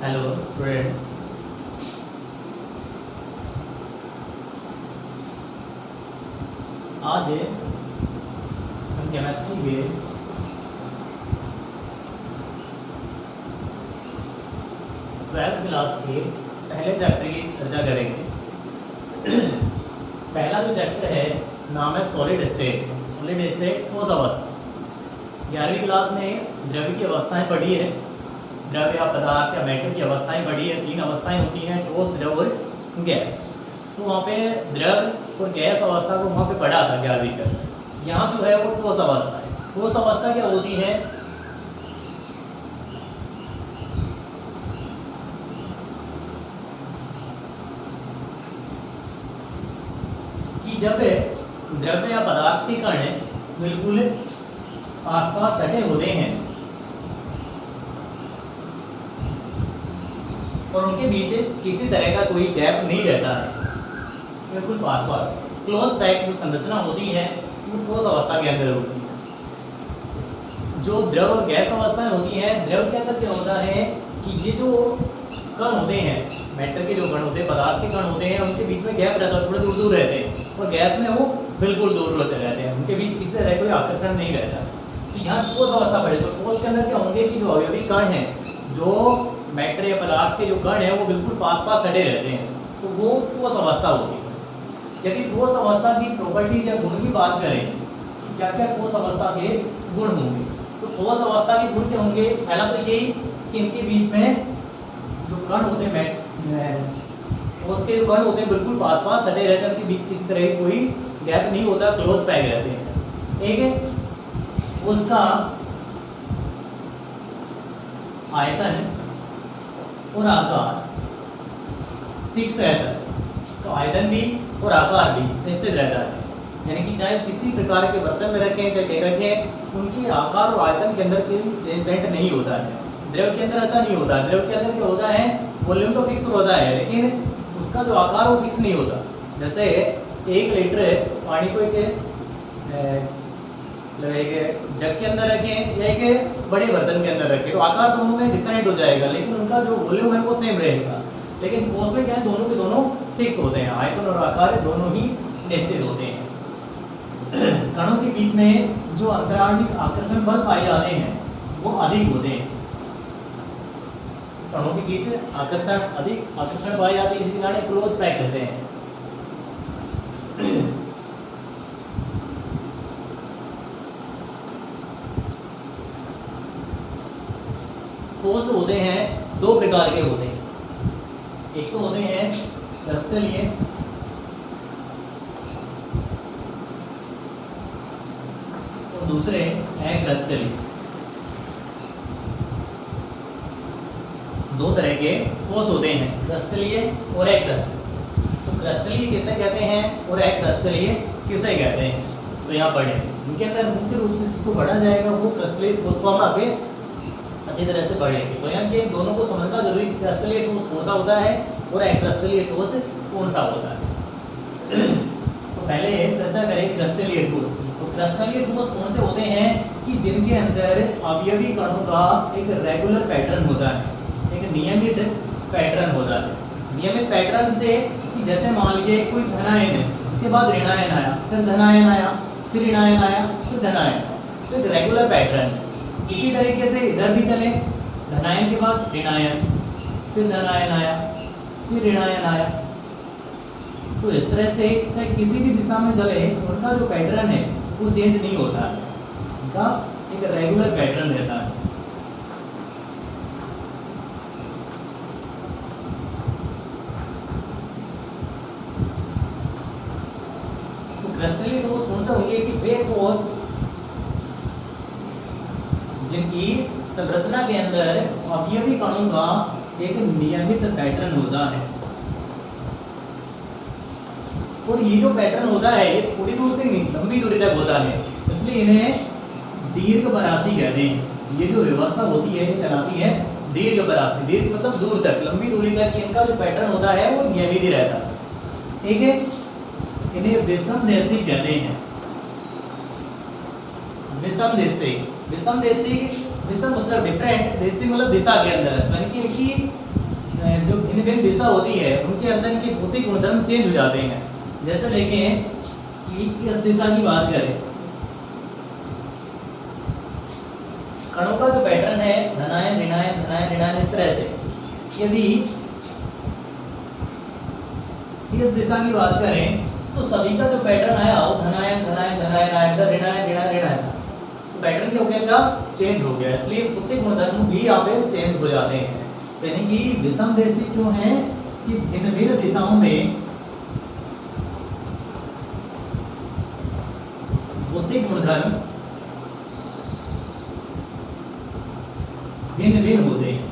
Hello student, आज हम chemistry के ट्वेल्थ क्लास के पहले चैप्टर की चर्चा करेंगे। पहला जो चैप्टर है नाम है सॉलिड स्टेट। सॉलिड स्टेट ठोस अवस्था। 11वीं क्लास में द्रव्य की अवस्थाएं पढ़ी है, द्रव्य या पदार्थ या मैटर की अवस्थाएं पढ़ी है। 3 अवस्थाएं होती हैं, ठोस, द्रव और गैस। तो वहाँ पे द्रव और गैस अवस्था को वहाँ पे पढ़ा था 11वीं का। यहाँ जो है वो ठोस अवस्था है। ठोस अवस्था क्या होती है कि जब द्रव्य या पदार्थ के कण बिल्कुल आसपास सटे होते हैं और उनके बीच किसी तरह का कोई गैप नहीं रहता है, बिल्कुल पास पास क्लोज पैक जो संरचना होती है वो ठोस अवस्था के अंदर होती है। जो द्रव और गैस अवस्थाएं होती हैं, द्रव के अंदर क्या होता है कि ये जो कण होते हैं, मैटर के जो कण होते हैं, पदार्थ के कण होते हैं, उनके बीच में गैप रहता है, थोड़े दूर दूर रहते हैं। और गैस में वो बिल्कुल दूर रहते हैं, उनके बीच किसी तरह कोई आकर्षण नहीं रहता। तो यहाँ ठोस अवस्था पड़े तो ठोस के अंदर क्या होंगे कि जो अवयवी कण हैं, जो मैटर या पदार्थ के जो कण हैं वो बिल्कुल पास पास सटे रहते हैं, तो वो ठोस अवस्था होती है। यदि ठोस अवस्था की प्रॉपर्टीज या गुण की बात करें कि क्या क्या ठोस अवस्था के गुण होंगे, तो ठोस अवस्था के गुण क्या होंगे? पहला तो यही कि इनके बीच में जो कण होते हैं, उसके जो कण होते हैं बिल्कुल पास पास सटे रहते हैं, उनके बीच किसी तरह की कोई गैप नहीं होता, क्लोज पैक रहते हैं। एक है उसका आयतन और आकार फिक्स रहता है। तो आयतन भी और आकार भी निश्चित रहता है, यानी कि चाहे किसी प्रकार के बर्तन में रखें चाहे रखें, उनकी आकार और आयतन के अंदर कोई चेंजमेंट नहीं होता है। द्रव के अंदर ऐसा नहीं होता है। द्रव के अंदर क्या होता है, वॉल्यूम तो फिक्स होता है लेकिन उसका जो आकार वो फिक्स नहीं होता। जैसे 1 लीटर पानी को एक जग के अंदर रखें या एक बड़े बर्तन के अंदर रखें, तो आकार दोनों में डिफरेंट हो जाएगा, लेकिन उनका जो वॉल्यूम है वो सेम रहेगा। लेकिन उसमें क्या है, दोनों के दोनों फिक्स होते हैं, आयतन और आकार दोनों ही निश्चित होते हैं। कणों के बीच में जो अंतराणिक आकर्षण बल पाए जाते हैं वो अधिक होते हैं। कणों के बीच अधिक आकर्षण पाए जाते हैं, जिसके कारण क्लोज पैक रहते हैं। ठोस होते हैं 2 प्रकार के होते हैं। एक तो होते हैं क्रिस्टलीय और दूसरे अक्रिस्टलीय। 2 तरह के ठोस होते हैं, क्रिस्टलीय और अक्रिस्टलीय। तो क्रिस्टलीय किसे कहते हैं और अक्रिस्टलीय किसे कहते हैं, तो यहाँ पढ़े। इनके अंदर मुख्य रूप से जिसको पढ़ा जाएगा वो क्रिस्टलीय ठोस को हम आगे अच्छी तरह से पढ़ेंगे। तो यहाँ के दोनों को समझना जरूरी, क्रिस्टलीय ठोस कौन सा होता है और अक्रिस्टलीय ठोस कौन सा होता है। तो पहले चर्चा करें क्रिस्टलीय ठोस। तो क्रिस्टलीय ठोस कौन से होते हैं कि जिनके अंदर अवयवी कणों का एक रेगुलर पैटर्न होता है, एक नियमित पैटर्न होता है। नियमित पैटर्न से कि जैसे मान लीजिए कोई धनायन है, उसके बाद ऋणायन आया, फिर धनायन आया, फिर ऋणायन आया, फिर धनायन, तो एक रेगुलर पैटर्न है। इसी तरीके से इधर भी चले, धनायन के बाद ऋणायन, फिर धनायन आया, फिर ऋणायन आया। तो इस तरह से चाहे किसी भी दिशा में चले, उनका जो पैटर्न है वो चेंज नहीं होता है, उनका एक रेगुलर पैटर्न रहता है। तो क्रिस्टलीय ठोस कौन से होंगे कि वे ठोस जिनकी संरचना के अंदर अवयवी कणों का एक नियमित पैटर्न होता है, और ये जो पैटर्न होता है ये थोड़ी दूर तक नहीं, लंबी दूरी तक होता है, इसलिए इन्हें दीर्घपरासी कहते हैं। ये जो व्यवस्था होती है ये कहलाती है दीर्घपरासी। दीर्घ मतलब दूर तक, लंबी दूरी तक इनका जो पैटर्न होता है वो नियमित ही रहता है। ठीक है, इन्हें विषमदेशी कहते हैं। विषमदेशी विषम मतलब डिफरेंट, देशी मतलब दिशा के अंदर, यानी कि इनकी जो भिन्न भिन्न दिशा होती है उनके अंदर इनके भौतिक गुणधर्म चेंज हो जाते हैं। जैसे देखें कि इस दिशा की बात करें, कणों का जो पैटर्न है धनायन ऋणायन धनायन ऋणायन इस तरह से, यदि इस दिशा की बात करें तो सभी का जो पैटर्न आया वो धनायन धनायन धनायन आया, इधर ऋणायन ऋणायन ऋणायन, तो पैटर्न क्या हो गया, क्या चेंज हो गया, इसलिए भौतिक गुणधर्म भी यहाँ पे चेंज हो जाते हैं। यानी कि विषम देशी क्यों है कि भिन्न भिन्न दिशाओं में भौतिक गुणधर्म भिन्न भिन्न होते हैं,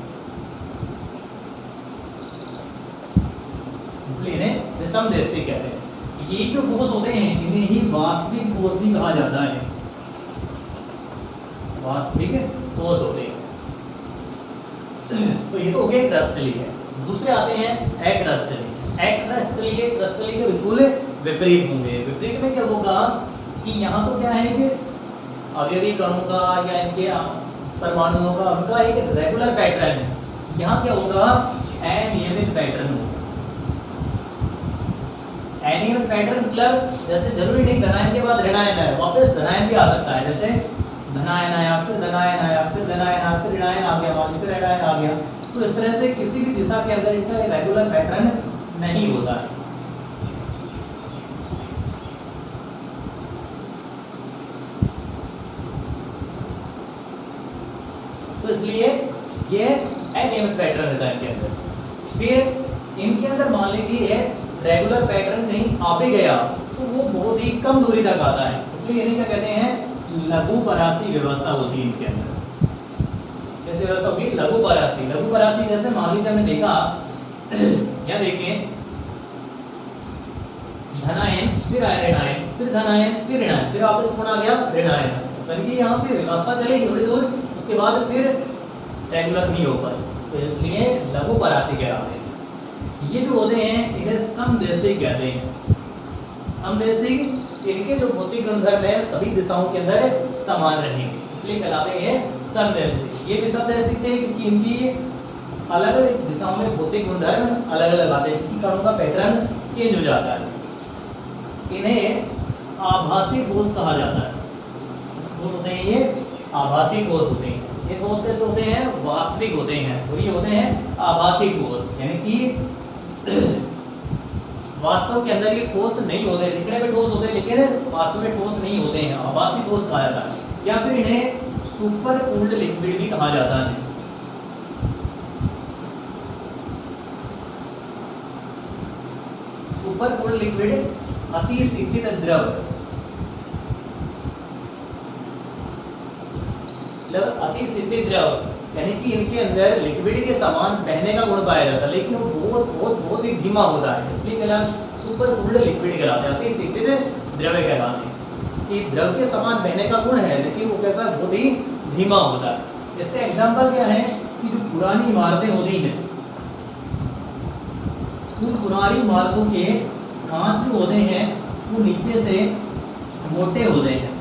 इसलिए इन्हें विषम देशी कहते हैं। ये जो कोष होते हैं इन्हें ही वास्तविक कोष भी कहा जाता है, वास्तविक कोष होते हैं। तो ये तो हो गए क्रस्टलीय है। दूसरे आते हैं अक्रस्टलीय। अक्रस्टलीय क्रस्टलीय के बिल्कुल विपरीत होंगे। विपरीत में क्या होगा कि यहाँ तो क्या है कि अवयवी कणों का या इनके परमाणुओं का उनका एक रेगुलर पैटर्न है, यहाँ क्या होगा, अनियमित पैटर्न होगा। अनियमित पैटर्न मतलब जैसे जरूरी नहीं धनायन के बाद ऋणायन है, वापस धनायन भी आ सकता है, जैसे धनायन आया फिर धनायन आया फिर धनायन आया फिर ऋणायन आ गया, मान लीजिए ऋणायन आ गया। तो इस तरह से किसी भी दिशा के अंदर इनका रेगुलर पैटर्न नहीं होता है। तो इसलिए ये अनियमित पैटर्न रहता है इनके अंदर। फिर इनके अंदर मान लीजिए रेगुलर पैटर्न कहीं आ भी गया तो वो बहुत ही कम दूरी तक आता है, इसलिए इन्हें क्या कहते हैं, लघु परासी व्यवस्था होती है इनके अंदर। कैसे व्यवस्था होगी, लघु परासी। लघु परासी जैसे मान लीजिए हमने देखा, यहाँ देखें धनायन फिर आया ऋणायन फिर धनायन फिर ऋणायन फिर वापस कौन आ गया, ऋणायन। तो यहाँ पे व्यवस्था चलेगी थोड़ी दूर, उसके बाद फिर रेगुलर नहीं हो पाए, तो इसलिए लघु परासी कहलाते हैं। ये जो होते हैं इन्हें समदेशी कहते हैं। समदेशी, इनके जो भौतिक गुणधर्म है सभी दिशाओं के अंदर समान रहेंगे, इसलिए कहलाते हैं समदेशी। ये भी समदेशी थे क्योंकि इनकी अलग अलग दिशाओं में भौतिक गुणधर्म अलग अलग आते हैं, क्योंकि कणों का पैटर्न चेंज हो जाता है। इन्हें आभासी कोष कहा जाता है। कोष होते हैं ये आभासी कोष होते हैं। ये कोष कैसे होते हैं, वास्तविक होते हैं, और ये होते हैं आभासी कोष, यानी कि वास्तव के अंदर ये ठोस नहीं होते, दिखने में ठोस होते हैं लेकिन वास्तव में ठोस नहीं होते हैं, आभासी ठोस कहा जाता है। या फिर इन्हें सुपर कूल्ड लिक्विड भी कहा जाता है। सुपर कूल्ड लिक्विड अति शीतल द्रव, मतलब अति शीतल द्रव यानी कि इनके अंदर लिक्विड के समान बहने का गुण पाया जाता है, लेकिन वो बहुत बहुत बहुत ही धीमा होता है, इसलिए कहलाते सुपर कूल्ड लिक्विड कहलाते हैं, अति शीतल द्रव कहलाते हैं। कि द्रव के समान बहने का गुण है लेकिन वो कैसा, बहुत ही धीमा होता है। इसका एग्जाम्पल क्या है कि जो पुरानी इमारतें होती हैं, उन पुरानी इमारतों के कांच जो होते हैं वो नीचे से मोटे होते हैं।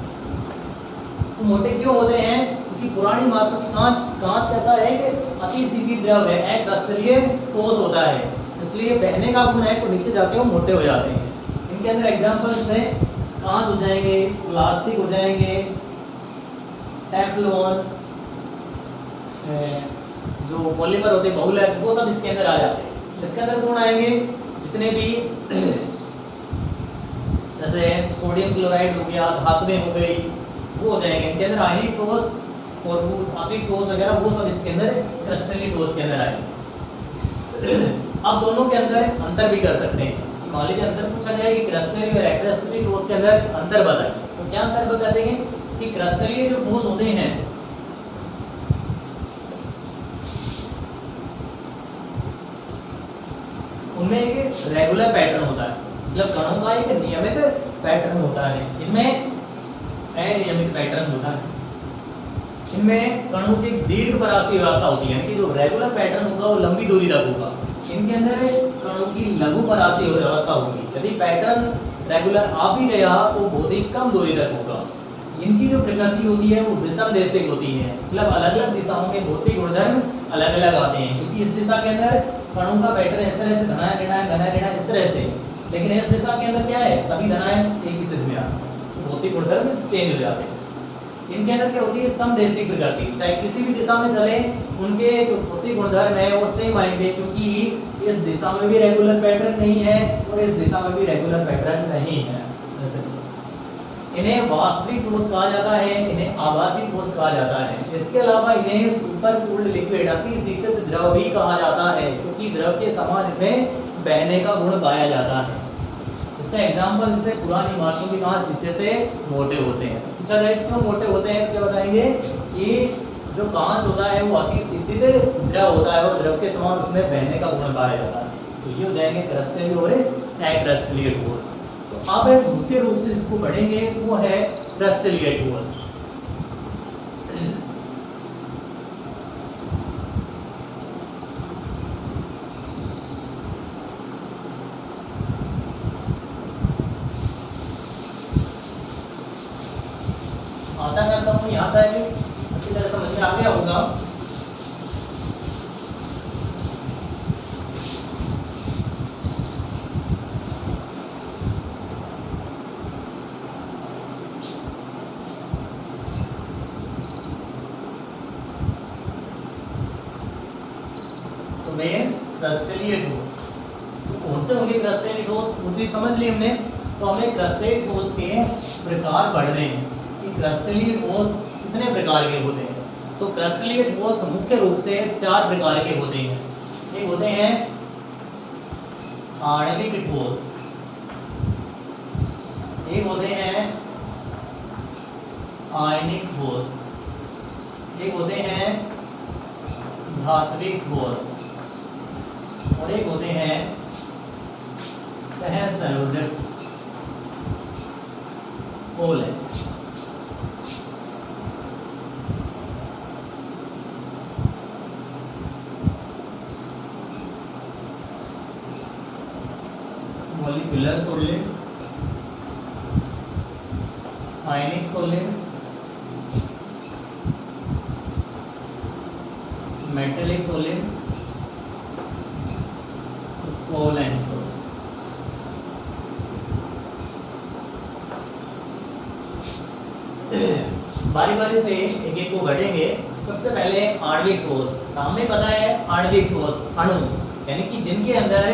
तो मोटे क्यों होते हैं, क्योंकि पुरानी इमारतों की कांच कैसा है कि अति शीतल द्रव है, अक्रस्टलीय ठोस होता है, इसलिए बहने का गुण है, तो नीचे जाके वो मोटे हो जाते हैं। इनके अंदर एग्जाम्पल्स हैं, कांच हो जाएंगे, प्लास्टिक हो जाएंगे, टेफ्लॉन, जो पॉलीमर होते हैं बहुलक, वो सब इसके अंदर आ जाते हैं। इसके अंदर कौन आएंगे, जितने भी जैसे सोडियम क्लोराइड हो गया, धातुएं हो गई, वो हो जाएंगे। इनके अंदर आयनिक ठोस और वो धात्विक ठोस वगैरह वो सब इसके अंदर क्रिस्टलीय ठोस के अंदर आएंगे। अब दोनों के अंदर अंतर भी कर सकते हैं। मान लीजिए अंतर पूछा जाए कि क्रिस्टलीय और अक्रस्टलीय ठोस के अंदर अंतर बताइए, तो क्या अंतर बता देंगे कि क्रिस्टलीय जो ठोस होते हैं उनमें एक रेगुलर पैटर्न होता है, मतलब कणों का एक नियमित पैटर्न होता है, इनमें अनियमित पैटर्न होता है। इनमें कणों की दीर्घ परासी व्यवस्था होती है, यानी कि जो रेगुलर पैटर्न होगा वो लंबी दूरी तक होगा। इनके अंदर कणों की लघु परासी व्यवस्था होगी, यदि पैटर्न रेगुलर आ भी गया तो बहुत ही कम दूरी तक होगा। इनकी जो प्रकृति होती है वो विषम देशिक होती है, मतलब अलग अलग दिशाओं में भौतिक गुणधर्म अलग अलग आते हैं, क्योंकि इस दिशा के अंदर कणों का पैटर्न इस तरह से धनायन ऋणायन इस तरह से, लेकिन इस दिशा के अंदर क्या है, सभी धनायन एक ही स्थिति में आते हैं, भौतिक गुणधर्म चेंज हो जाते हैं। इनके अंदर क्या होती है, समदेशिक प्रकृति, चाहे किसी भी दिशा में चले उनके जो भौतिक गुणधर्म है वो सेम आएंगे, क्योंकि इस दिशा में भी रेगुलर पैटर्न नहीं है और इस दिशा में भी रेगुलर पैटर्न नहीं है। इन्हें वास्तविक ठोस कहा जाता है, इन्हें आभासी ठोस कहा जाता है। इसके अलावा इन्हें सुपर कूल्ड लिक्विड अति शीतल द्रव भी कहा जाता है, क्योंकि द्रव के समान इनमें बहने का गुण पाया जाता है। इसका एग्जांपल जैसे पुरानी इमारतों के कांच नीचे से मोटे होते हैं, पूछा जाए क्यों मोटे होते हैं तो क्या बताएंगे कि जो कांच होता है वो अति शीतल द्रव होता है और द्रव के समान उसमें बहने का गुण पाया जाता है। तो ये हो जाएंगे क्रिस्टलीय और अक्रिस्टलीय ठोस। तो अब मुख्य रूप से जिसको पढ़ेंगे वो है क्रिस्टलीय ठोस। आशा करता हूँ यहाँ तक अच्छी तरह समझ में आ गया होगा। क्रिस्टलीय ठोस तो कौन से होंगे क्रिस्टलीय ठोस, वो चीज समझ ली हमने। तो हमें क्रिस्टलीय ठोस के प्रकार पढ़ने हैं कि क्रिस्टलीय ठोस कितने प्रकार के होते हैं। तो क्रिस्टलीय ठोस मुख्य रूप से 4 प्रकार के होते हैं। एक होते हैं आणविक ठोस, एक होते हैं आयनिक ठोस, एक होते हैं धात्विक ठोस और एक होते हैं सहसंयोजक पोल है। मॉलिक्यूलर सॉलिड, आयनिक solid, metallic solid, covalent solid. बारी बारी से एक एक को घटेंगे। सबसे पहले आणविक ठोस, नाम में पता है आणविक ठोस अणु, यानी कि जिनके अंदर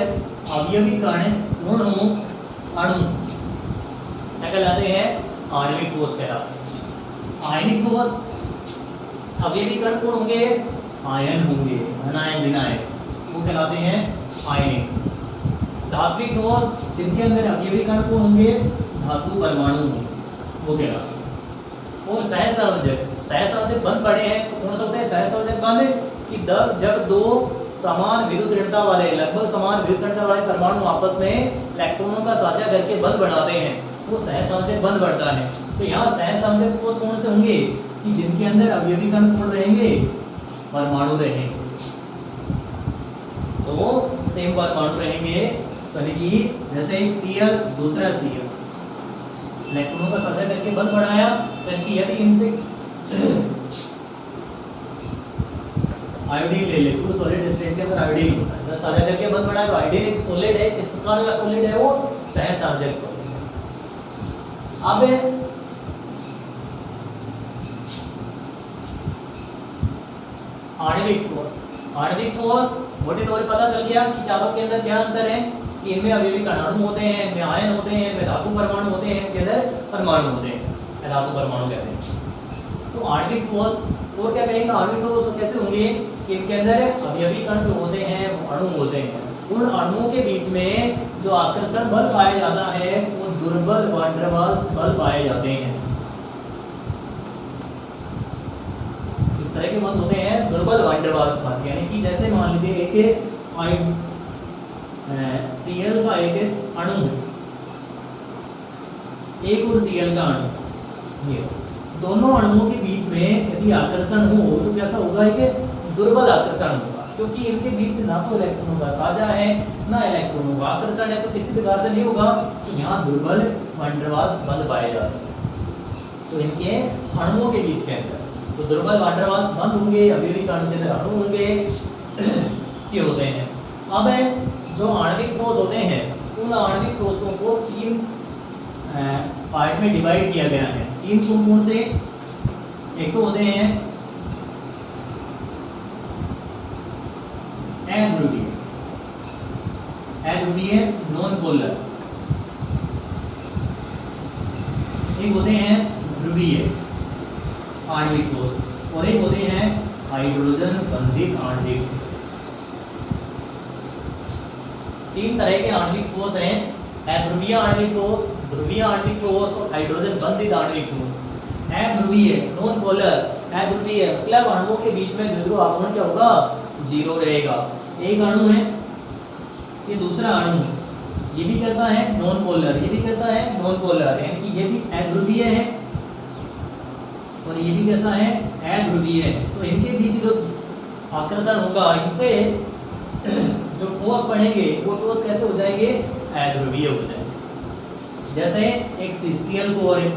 अवयवी कण पूर्ण हो, अणु क्या कहलाते हैं, आणविक ठोस कहलाते हैं। आयनिक ठोस अवयवी कण पूर्ण होंगे, आयन होंगे, अनायन ऋणायन, वो कहलाते हैं आयनिक ठोस। धात्विक ठोस जिनके अंदर अवयवी कण पूर्ण होंगे, धातु परमाणु होंगे, वो कहलाते हैं। और सहसंयोजक बंध पड़े हैं तो कौन सा होता है सहसंयोजक बंध, कि जब दो समान विद्युत ऋणता वाले, लगभग समान विद्युत ऋणता वाले परमाणु आपस में इलेक्ट्रॉनों का साझा करके बंध बनाते हैं, वो सहसंयोजक बंध बनता है। तो यहाँ सहसंयोजक कोष कौन से होंगे, कि जिनके अंदर अवयवी कण कौन रहेंगे, परमाणु रहेंगे, तो वो सेम परमाणु रहेंगे। यानी कि जैसे एक Cl दूसरा Cl, इलेक्ट्रॉनों का साझा करके बंध बनाया, यानी यदि इनसे आयोडीन ले ले, तो सॉलिड स्टेट के अंदर आयोडीन होता है, साझा करके बंध बनाया तो आयोडीन एक सॉलिड है। किस प्रकार का सॉलिड है, वो सहसंयोजक सॉलिड है। अब आणविक ठोस, आणविक ठोस मोटे तौर पर पता चल गया कि चारों के अंदर क्या अंतर है, कि इनमें अवयवी कण अणु होते हैं, इनमें आयन होते हैं, इनमें धातु परमाणु होते हैं, इनके अंदर परमाणु होते हैं, धातु परमाणु कहते हैं। तो आणविक ठोस और क्या कहेंगे, आणविक ठोस कैसे होंगे, कि इनके अंदर अवयवी कण जो होते हैं वो अणु होते हैं, उन अणुओं के बीच में जो आकर्षण बल पाया जाता है वो दुर्बल वैन डर वाल्स बल पाए जाते हैं। इस तरह के बंध होते हैं दुर्बल वैन डर वाल्स बल, यानी कि जैसे मान लीजिए एक Cl का एक अणु है, एक और Cl का अणु, ये दोनों अणुओं के बीच में यदि आकर्षण हो तो कैसा होगा, एक दुर्बल आकर्षण होगा, क्योंकि इनके बीच ना तो इलेक्ट्रॉनों का साझा है ना इलेक्ट्रॉनों का आकर्षण है, तो किसी प्रकार से नहीं होगा। तो यहाँ दुर्बल वैन डर वाल्स बंध पाए जाते हैं। तो इनके अणुओं के बीच के अंदर तो दुर्बल वाटर वाल्स बंद होंगे, अवयवी कण के अंदर अणु होंगे ये होते हैं। अब जो आणविक कोश होते हैं उन आणविक कोशों को 3 पार्ट में डिवाइड किया गया है। 3 कौन से? एक तो होते हैं अध्रुवीय नॉन पोलर, एक होते हैं ध्रुवीय आणविक कोश और एक होते हैं हाइड्रोजन बंधित आणविक कोश। 3 तरह के आणविक कोश हैं, अध्रुवीय आणविक कोश, ध्रुवीय आणविक कोश और हाइड्रोजन बंधित आणविक कोश। अध्रुवीय नॉन पोलर, अध्रुवीय मतलब अणुओं के बीच में ध्रुव आघूर्ण क्या होगा? 0 रहेगा। एक अणु है, ये दूसरा अणु है, ये भी कैसा है? नॉन पोलर, ये भी कैसा है? नॉन पोलर, यानी कि ये भी अध्रुवीय है और ये भी कैसा है? अध्रुवीय है। तो इनके बीच जो आकर्षण होगा, इनसे जो ठोस बनेंगे वो ठोस कैसे हो जाएंगे? अध्रुवीय हो जाएंगे। जैसे एक CCl4 है,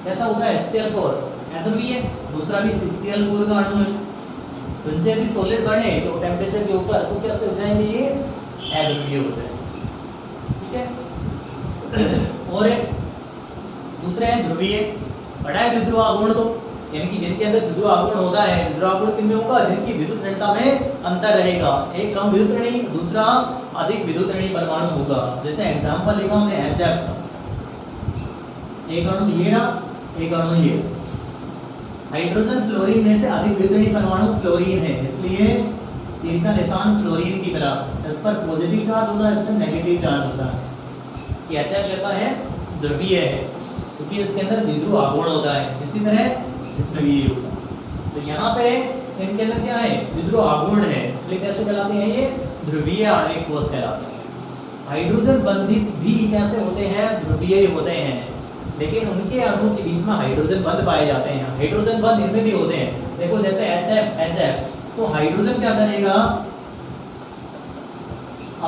कैसा होता है? HCl4 अध्रुवीय, दूसरा भी CCl4 का अणु है। तो इनसे यदि सॉलिड बने तो टेम्परेचर के ऊपर तो कैसे हो जाएंगे? ये अध्रुवीय हो जाएंगे, ठीक है। और दूसरे हैं ध्रुवीय, बड़ा है ध्रुव आघूर्ण, तो यानी कि जिनके अंदर ध्रुव आघूर्ण होता है, ध्रुव आघूर्ण किन में होगा? जिनकी विद्युत ऋणता में अंतर रहेगा, एक कम विद्युत ऋणी, दूसरा अधिक विद्युत ऋणी परमाणु होगा। जैसे एग्जांपल लिखा हमने HF, एक अणु ये ना, एक अणु ये। हाइड्रोजन फ्लोरीन में से अधिक विद्युत ऋणी परमाणु फ्लोरीन है, इसलिए तीर का निशान फ्लोरीन की तरह, इस पर पॉजिटिव चार्ज होता है, इस पर नेगेटिव चार्ज होता है। ये HF कैसा है? ध्रुवीय है, क्योंकि इसके अंदर द्विध्रुव आघूर्ण होता है। इसी तरह इसमें भी ये होता है। तो यहाँ पे इनके अंदर क्या है? द्विध्रुव आघूर्ण है, इसलिए कैसे कहलाते हैं? ये ध्रुवीय आणविक कोश कहलाते हैं। हाइड्रोजन बंधित भी कैसे होते हैं? ध्रुवीय होते हैं, लेकिन उनके अणु के बीच में हाइड्रोजन बंध पाए जाते हैं। हाइड्रोजन बंध इनमें भी होते हैं। देखो जैसे HF, तो हाइड्रोजन क्या करेगा?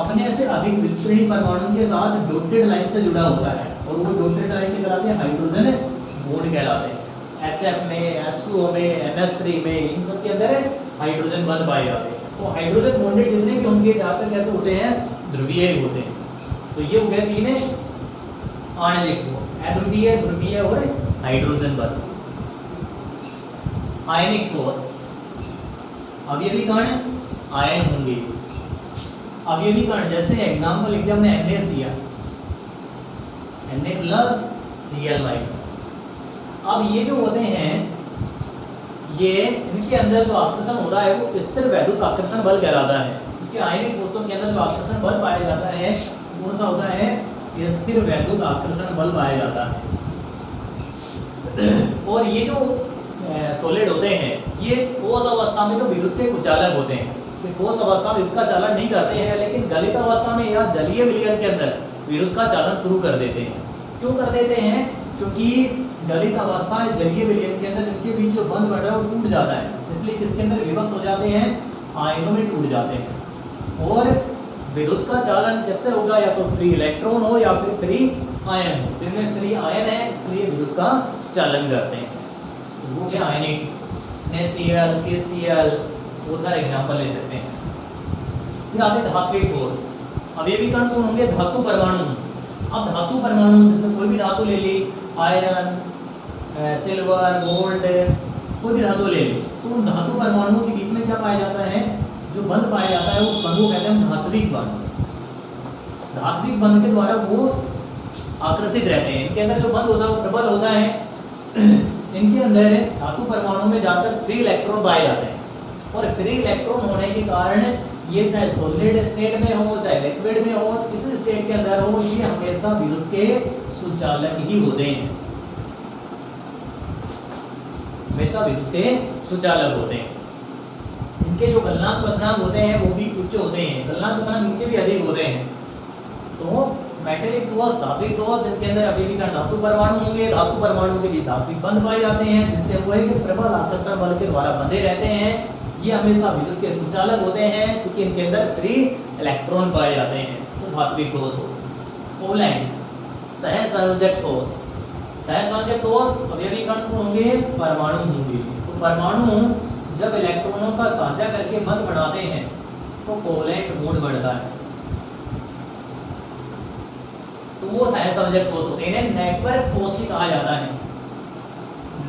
अपने से अधिक विद्युत ऋणी परमाणु के साथ डॉटेड लाइन से जुड़ा होता है, और वो डॉटेड लाइन के कहलाते हैं हाइड्रोजन बॉन्ड कहलाते हैं। HF में, H2O में, NH3 में, इन सब के अंदर हाइड्रोजन बंध पाए जाते हैं। तो हाइड्रोजन बॉन्डेड जितने भी होंगे ज्यादातर कैसे होते हैं? ध्रुवीय ही होते हैं। तो ये हो गया 3 आणविक कोश, अध्रुवीय, ध्रुवीय और हाइड्रोजन बंध। आयनिक कोश, अवयवी कण आयन होंगे। अवयवी कण जैसे एग्जांपल लिख दिया हमने NaCl, Na+Cl-। अब ये जो होते हैं, ये इनके अंदर जो आकर्षण होता है वो स्थिर वैद्युत आकर्षण बल कहलाता है, क्योंकि आयनिक कोशों के अंदर जो आकर्षण बल पाया जाता है कौन सा होता है? ये स्थिर वैद्युत आकर्षण बल पाया जाता है। और ये जो सॉलिड होते हैं, ये ठोस अवस्था में तो विद्युत के कुचालक होते हैं, कि ठोस अवस्था में विद्युत का चालन नहीं करते हैं, लेकिन गलित अवस्था में या जलीय विलयन के अंदर विद्युत का चालन शुरू कर देते हैं। क्यों कर देते हैं? क्योंकि गलित अवस्था या जलीय विलयन के अंदर इनके बीच जो बंध बन रहा है वो टूट जाता है, इसलिए किसके अंदर विभक्त हो जाते हैं? आयनों में टूट जाते हैं। और विद्युत का चालन किससे होगा? या तो फ्री इलेक्ट्रॉन हो या फिर फ्री आयन हो। जिनमें फ्री आयन है इसलिए विद्युत का चालन करते हैं, तो वो क्या? आयनिक। NaCl, KCl, बहुत सारे एग्जांपल ले सकते हैं। फिर आते धात्विक कोश। अवयवी कण कौन होंगे? धातु परमाणु। अब धातु परमाणु जैसे कोई भी धातु ले ली, आयरन, सिल्वर, गोल्ड, कोई भी धातु ले ली, तो उन धातु परमाणुओं के बीच में क्या पाया जाता है? जो बंध पाया जाता है उस बंध को कहते हैं धात्विक बंध। धात्विक बंध के द्वारा वो आकर्षित रहते हैं। इनके अंदर जो बंध होता है वो प्रबल होता है। इनके अंदर धातु परमाणु में ज्यादातर फ्री इलेक्ट्रॉन पाए जाते हैं, और फ्री इलेक्ट्रॉन होने के कारण ये चाहे सॉलिड स्टेट में हो, चाहे लिक्विड में हो, किसी स्टेट के अंदर हो, ये हमेशा विद्युत के सुचालक ही होते हैं, हमेशा विद्युत के सुचालक होते हैं। इनके जो गलनांक पतनांक होते हैं वो भी उच्च होते हैं, गलनांक पतनांक इनके भी अधिक होते हैं। तो मेटेलिक कोश, धात्विक कोश, इनके अंदर अवयवी कण धातु परमाणु होंगे, धातु परमाणु के बीच धात्विक बंध पाए जाते हैं, जिससे वो है कि प्रबल आकर्षण बल के द्वारा बंधे रहते हैं। ये हमेशा विद्युत के सुचालक होते हैं, क्योंकि इनके अंदर फ्री इलेक्ट्रॉन पाए जाते हैं। तो धात्विक कोश हो। पोलैंड, सहसंयोजक कोश, सहसंयोजक ठोस अवयवी कण होंगे, परमाणु होंगे। तो परमाणु जब इलेक्ट्रॉनों का साझा करके बंध बनाते हैं तो कोवलेंट बॉन्ड बनता है, तो वो सहसंयोजक ठोस होते हैं। इन्हें नेटवर्क ठोस भी कहा जाता है,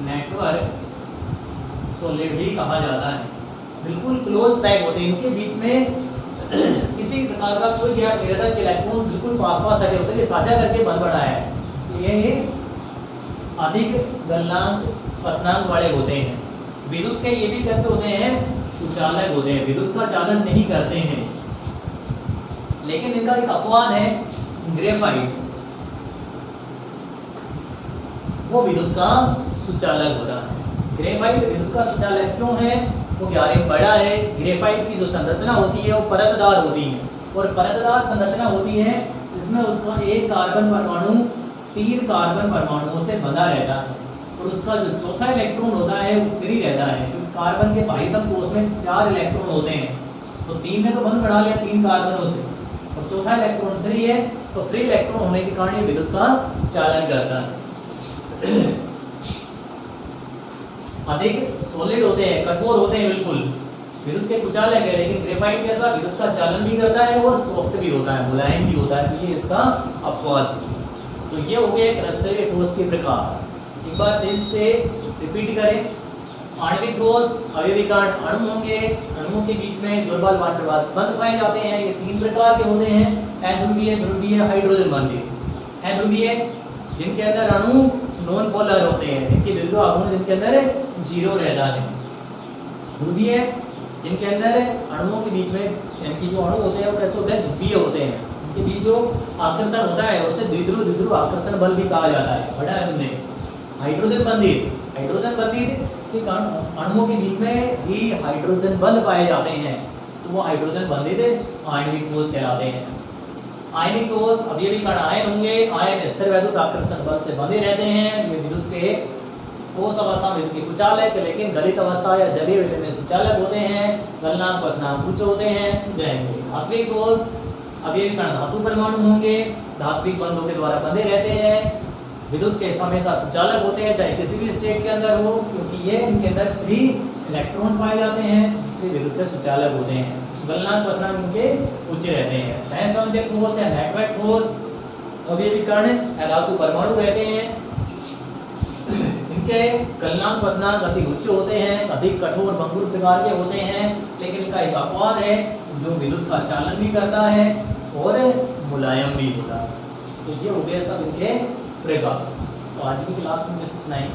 नेटवर्क सॉलिड भी कहा जाता है। बिल्कुल क्लोज पैक होते हैं, इनके बीच में किसी प्रकार का कोई गैप नहीं रहता कि इलेक्ट्रॉन बिल्कुल पास पास सटे होते हैं, साझा करके बंध बनाया है, इसलिए ये अधिक गलनांक पतनांक वाले होते हैं। विद्युत के ये भी कैसे होते हैं, सुचालक होते हैं, विद्युत का चालन नहीं करते हैं। लेकिन इनका एक अपवाद है ग्रेफाइट, वो विद्युत का सुचालक होता है। ग्रेफाइट विद्युत का सुचालक क्यों है, वो क्योंकि बड़ा है। ग्रेफाइट की जो संरचना होती है वो परतदार होती है, और परतदार संरचना होती है जिसमें उसका एक कार्बन परमाणु 3 कार्बन परमाणुओं से बंधा रहता है, और उसका जो चौथा इलेक्ट्रॉन होता है वो फ्री रहता है, क्योंकि कार्बन के बाह्यतम कोष में 4 इलेक्ट्रॉन होते हैं, तो 3 ने तो बंध बना लिया 3 कार्बनों से, और चौथा इलेक्ट्रॉन फ्री है, तो फ्री इलेक्ट्रॉन होने के कारण ये विद्युत का चालन करता है। अधिक सॉलिड होते हैं, कठोर होते हैं, बिल्कुल विद्युत के कुचालक है, लेकिन ग्रेफाइट कैसा विद्युत का चालन भी करता है और सॉफ्ट भी होता है, मुलायम भी होता है, तो ये इसका अपवाद। तो ये हो गए क्रिस्टलीय ठोस के प्रकार। एक बार तेज से रिपीट करें। आणविक ठोस अवयवी कण अणु होंगे, अणुओं के बीच में दुर्बल वान प्रवाह बंध पाए जाते हैं। ये 3 प्रकार के होते हैं, अध्रुवीय, ध्रुवीय, हाइड्रोजन बंधित। अध्रुवीय जिनके अंदर अणु नॉन पोलर होते हैं, इनकी ध्रुवीय आघूर्ण जिनके अंदर 0 रहता है। ध्रुवीय जिनके अंदर अणुओं के बीच में, इनकी जो अणु होते हैं वो कैसे होते हैं, ध्रुवीय होते हैं, उनके बीच जो आकर्षण होता है उसे द्विध्रुव द्विध्रुव आकर्षण बल भी कहा जाता है, पढ़ा है तुमने। हाइड्रोजन बंधित, हाइड्रोजन बंधित अणुओं के बीच में भी हाइड्रोजन बंध पाए जाते हैं, तो वो हाइड्रोजन बंधित आणविक ठोस कहलाते हैं। आयनिक ठोस अवयवी कण आयन होंगे, आयन स्थिर वैद्युत आकर्षण बल से बंधे रहते हैं। ये विद्युत के ठोस अवस्था में विद्युत के कुचालक, लेकिन गलित अवस्था या जलीय विलय में सुचालक होते हैं। गलनांक पतनांक उच्च होते हैं, जाएंगे। धात्विक ठोस अवयवी कण धातु परमाणु होंगे, धात्विक बंधों के द्वारा बंधे रहते हैं। विद्युत के हमेशा सुचालक होते हैं, चाहे किसी भी स्टेट के अंदर हो, क्योंकि ये इनके अंदर फ्री इलेक्ट्रॉन पाए जाते हैं, इसलिए विद्युत के सुचालक होते हैं। गलनांक पतनांक इनके उच्च रहते हैं। सहसंयोजक ठोस या नेटवर्क ठोस अवयवी कण या धातु परमाणु रहते हैं। इनके गलनांक पतनांक अधिक उच्च होते हैं, अधिक कठोर भंगुर प्रकार के होते हैं, लेकिन इनका एक अपवाद है जो विद्युत का चालन भी करता है और मुलायम भी होता है। तो ये हो गया सब इनके प्रकार। तो आज की क्लास में इतना ही।